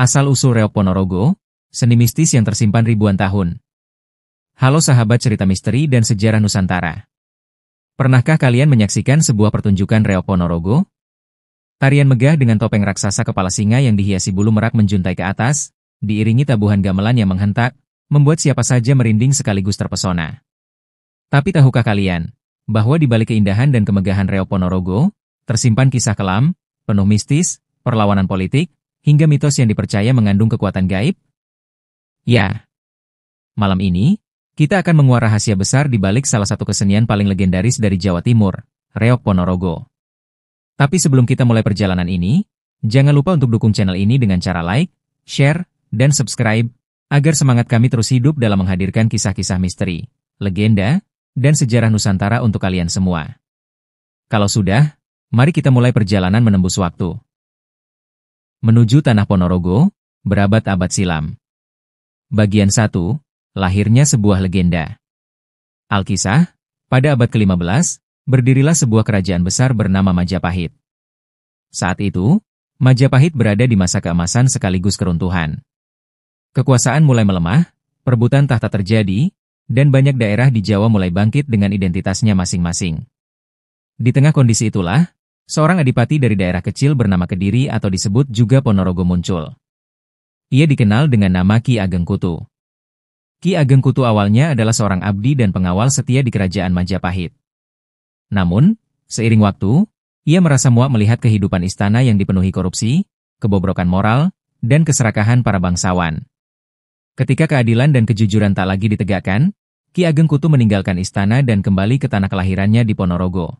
Asal-usul Reok Ponorogo, seni mistis yang tersimpan ribuan tahun. Halo sahabat cerita misteri dan sejarah Nusantara. Pernahkah kalian menyaksikan sebuah pertunjukan Reok Ponorogo? Tarian megah dengan topeng raksasa kepala singa yang dihiasi bulu merak menjuntai ke atas, diiringi tabuhan gamelan yang menghentak, membuat siapa saja merinding sekaligus terpesona. Tapi tahukah kalian, bahwa di balik keindahan dan kemegahan Reok Ponorogo, tersimpan kisah kelam, penuh mistis, perlawanan politik, hingga mitos yang dipercaya mengandung kekuatan gaib? Ya. Malam ini, kita akan menguak rahasia besar di balik salah satu kesenian paling legendaris dari Jawa Timur, Reok Ponorogo. Tapi sebelum kita mulai perjalanan ini, jangan lupa untuk dukung channel ini dengan cara like, share, dan subscribe, agar semangat kami terus hidup dalam menghadirkan kisah-kisah misteri, legenda, dan sejarah Nusantara untuk kalian semua. Kalau sudah, mari kita mulai perjalanan menembus waktu. Menuju Tanah Ponorogo, berabad-abad silam. Bagian 1, lahirnya sebuah legenda. Alkisah, pada abad ke-15, berdirilah sebuah kerajaan besar bernama Majapahit. Saat itu, Majapahit berada di masa keemasan sekaligus keruntuhan. Kekuasaan mulai melemah, perebutan tahta terjadi, dan banyak daerah di Jawa mulai bangkit dengan identitasnya masing-masing. Di tengah kondisi itulah, seorang adipati dari daerah kecil bernama Kediri atau disebut juga Ponorogo muncul. Ia dikenal dengan nama Ki Ageng Kutu. Ki Ageng Kutu awalnya adalah seorang abdi dan pengawal setia di kerajaan Majapahit. Namun, seiring waktu, ia merasa muak melihat kehidupan istana yang dipenuhi korupsi, kebobrokan moral, dan keserakahan para bangsawan. Ketika keadilan dan kejujuran tak lagi ditegakkan, Ki Ageng Kutu meninggalkan istana dan kembali ke tanah kelahirannya di Ponorogo.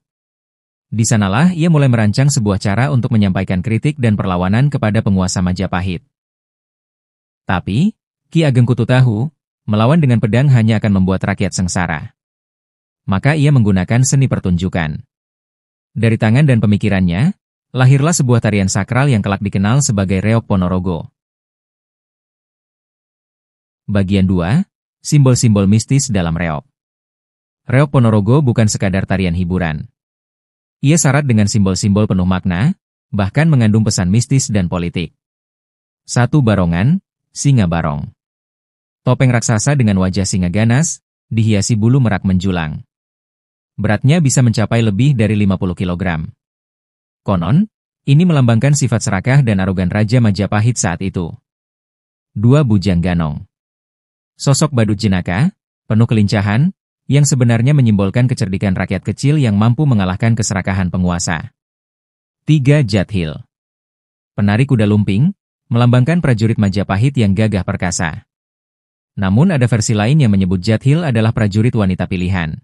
Di sanalah ia mulai merancang sebuah cara untuk menyampaikan kritik dan perlawanan kepada penguasa Majapahit. Tapi, Ki Ageng Kutu tahu, melawan dengan pedang hanya akan membuat rakyat sengsara. Maka ia menggunakan seni pertunjukan. Dari tangan dan pemikirannya, lahirlah sebuah tarian sakral yang kelak dikenal sebagai Reok Ponorogo. Bagian 2, simbol-simbol mistis dalam reok. Reok Ponorogo bukan sekadar tarian hiburan. Ia syarat dengan simbol-simbol penuh makna, bahkan mengandung pesan mistis dan politik. 1. Barongan, singa barong. Topeng raksasa dengan wajah singa ganas, dihiasi bulu merak menjulang. Beratnya bisa mencapai lebih dari 50 kg. Konon, ini melambangkan sifat serakah dan arogan Raja Majapahit saat itu. 2. Bujang ganong. Sosok badut jenaka, penuh kelincahan, yang sebenarnya menyimbolkan kecerdikan rakyat kecil yang mampu mengalahkan keserakahan penguasa. 3. Jathil. Penari kuda lumping, melambangkan prajurit Majapahit yang gagah perkasa. Namun ada versi lain yang menyebut Jathil adalah prajurit wanita pilihan.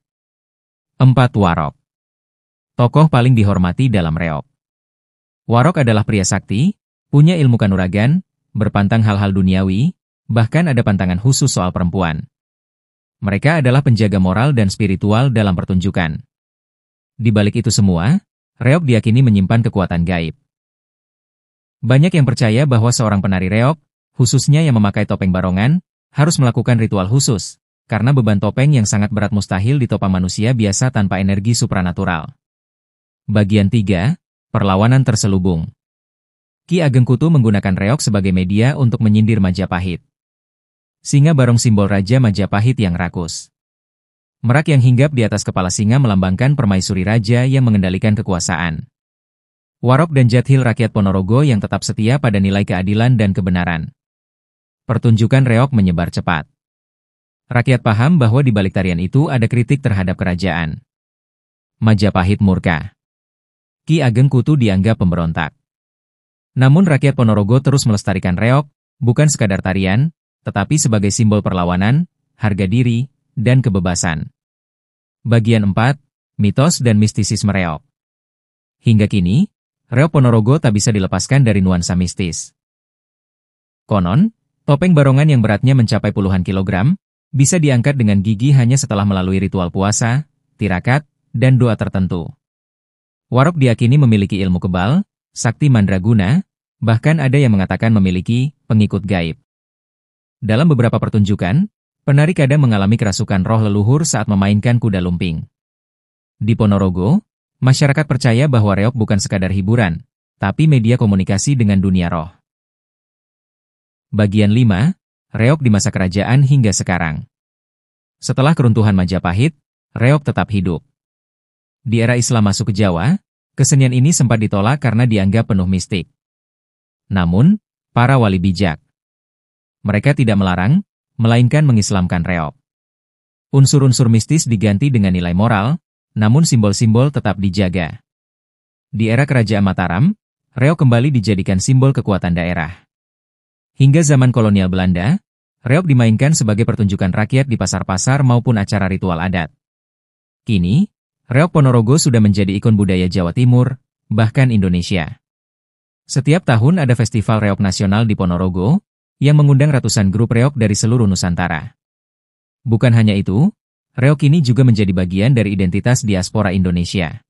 4. Warok. Tokoh paling dihormati dalam reok. Warok adalah pria sakti, punya ilmu kanuragan, berpantang hal-hal duniawi, bahkan ada pantangan khusus soal perempuan. Mereka adalah penjaga moral dan spiritual dalam pertunjukan. Di balik itu semua, reok diyakini menyimpan kekuatan gaib. Banyak yang percaya bahwa seorang penari reok, khususnya yang memakai topeng barongan, harus melakukan ritual khusus, karena beban topeng yang sangat berat mustahil ditopang manusia biasa tanpa energi supranatural. Bagian 3, perlawanan terselubung. Ki Ageng Kutu menggunakan reok sebagai media untuk menyindir Majapahit. Singa barong simbol Raja Majapahit yang rakus. Merak yang hinggap di atas kepala singa melambangkan permaisuri raja yang mengendalikan kekuasaan. Warok dan Jathil rakyat Ponorogo yang tetap setia pada nilai keadilan dan kebenaran. Pertunjukan reok menyebar cepat. Rakyat paham bahwa di balik tarian itu ada kritik terhadap kerajaan. Majapahit murka. Ki Ageng Kutu dianggap pemberontak. Namun rakyat Ponorogo terus melestarikan reok, bukan sekadar tarian, tetapi sebagai simbol perlawanan, harga diri, dan kebebasan. Bagian 4, mitos dan mistisisme reok. Hingga kini, reok Ponorogo tak bisa dilepaskan dari nuansa mistis. Konon, topeng barongan yang beratnya mencapai puluhan kilogram, bisa diangkat dengan gigi hanya setelah melalui ritual puasa, tirakat, dan doa tertentu. Warok diyakini memiliki ilmu kebal, sakti mandraguna, bahkan ada yang mengatakan memiliki pengikut gaib. Dalam beberapa pertunjukan, penari kadang mengalami kerasukan roh leluhur saat memainkan kuda lumping. Di Ponorogo, masyarakat percaya bahwa reok bukan sekadar hiburan, tapi media komunikasi dengan dunia roh. Bagian 5, Reog di masa kerajaan hingga sekarang. Setelah keruntuhan Majapahit, reog tetap hidup. Di era Islam masuk ke Jawa, kesenian ini sempat ditolak karena dianggap penuh mistik. Namun, para wali bijak. Mereka tidak melarang, melainkan mengislamkan reog. Unsur-unsur mistis diganti dengan nilai moral, namun simbol-simbol tetap dijaga. Di era Kerajaan Mataram, reog kembali dijadikan simbol kekuatan daerah. Hingga zaman kolonial Belanda, reog dimainkan sebagai pertunjukan rakyat di pasar-pasar maupun acara ritual adat. Kini, reog Ponorogo sudah menjadi ikon budaya Jawa Timur, bahkan Indonesia. Setiap tahun ada festival reog nasional di Ponorogo, yang mengundang ratusan grup reog dari seluruh Nusantara. Bukan hanya itu, reog ini juga menjadi bagian dari identitas diaspora Indonesia.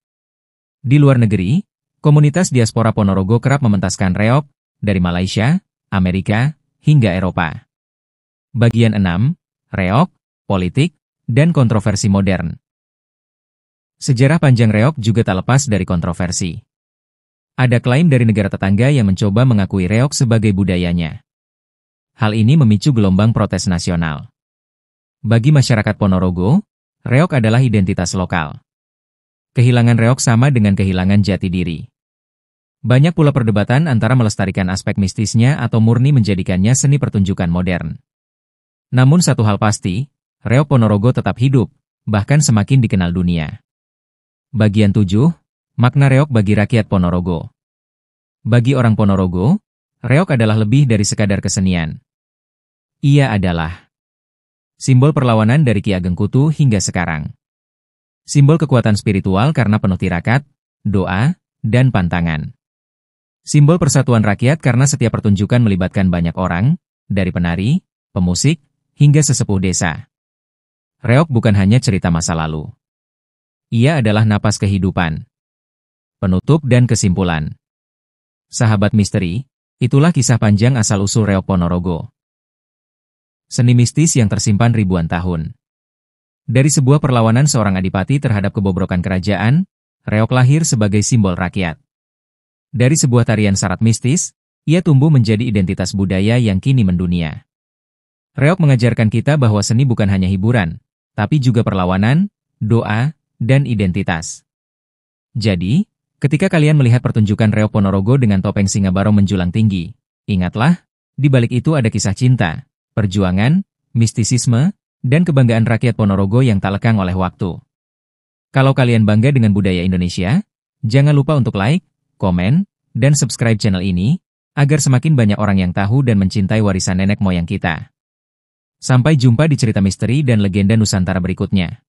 Di luar negeri, komunitas diaspora Ponorogo kerap mementaskan reog dari Malaysia, Amerika, hingga Eropa. Bagian 6, Reog, Politik, dan Kontroversi Modern. Sejarah panjang reog juga tak lepas dari kontroversi. Ada klaim dari negara tetangga yang mencoba mengakui reog sebagai budayanya. Hal ini memicu gelombang protes nasional. Bagi masyarakat Ponorogo, reog adalah identitas lokal. Kehilangan reog sama dengan kehilangan jati diri. Banyak pula perdebatan antara melestarikan aspek mistisnya atau murni menjadikannya seni pertunjukan modern. Namun satu hal pasti, reog Ponorogo tetap hidup, bahkan semakin dikenal dunia. Bagian 7, Makna reog bagi rakyat Ponorogo. Bagi orang Ponorogo, reog adalah lebih dari sekadar kesenian. Ia adalah simbol perlawanan dari Ki Ageng Kutu hingga sekarang. Simbol kekuatan spiritual karena penuh tirakat, doa, dan pantangan. Simbol persatuan rakyat karena setiap pertunjukan melibatkan banyak orang, dari penari, pemusik, hingga sesepuh desa. Reog bukan hanya cerita masa lalu. Ia adalah napas kehidupan. Penutup dan kesimpulan. Sahabat misteri, itulah kisah panjang asal-usul reog Ponorogo. Seni mistis yang tersimpan ribuan tahun. Dari sebuah perlawanan seorang adipati terhadap kebobrokan kerajaan, reog lahir sebagai simbol rakyat. Dari sebuah tarian syarat mistis, ia tumbuh menjadi identitas budaya yang kini mendunia. Reog mengajarkan kita bahwa seni bukan hanya hiburan, tapi juga perlawanan, doa, dan identitas. Jadi, ketika kalian melihat pertunjukan reog Ponorogo dengan topeng singa barong menjulang tinggi, ingatlah, di balik itu ada kisah cinta, perjuangan, mistisisme, dan kebanggaan rakyat Ponorogo yang tak lekang oleh waktu. Kalau kalian bangga dengan budaya Indonesia, jangan lupa untuk like, komen, dan subscribe channel ini, agar semakin banyak orang yang tahu dan mencintai warisan nenek moyang kita. Sampai jumpa di cerita misteri dan legenda Nusantara berikutnya.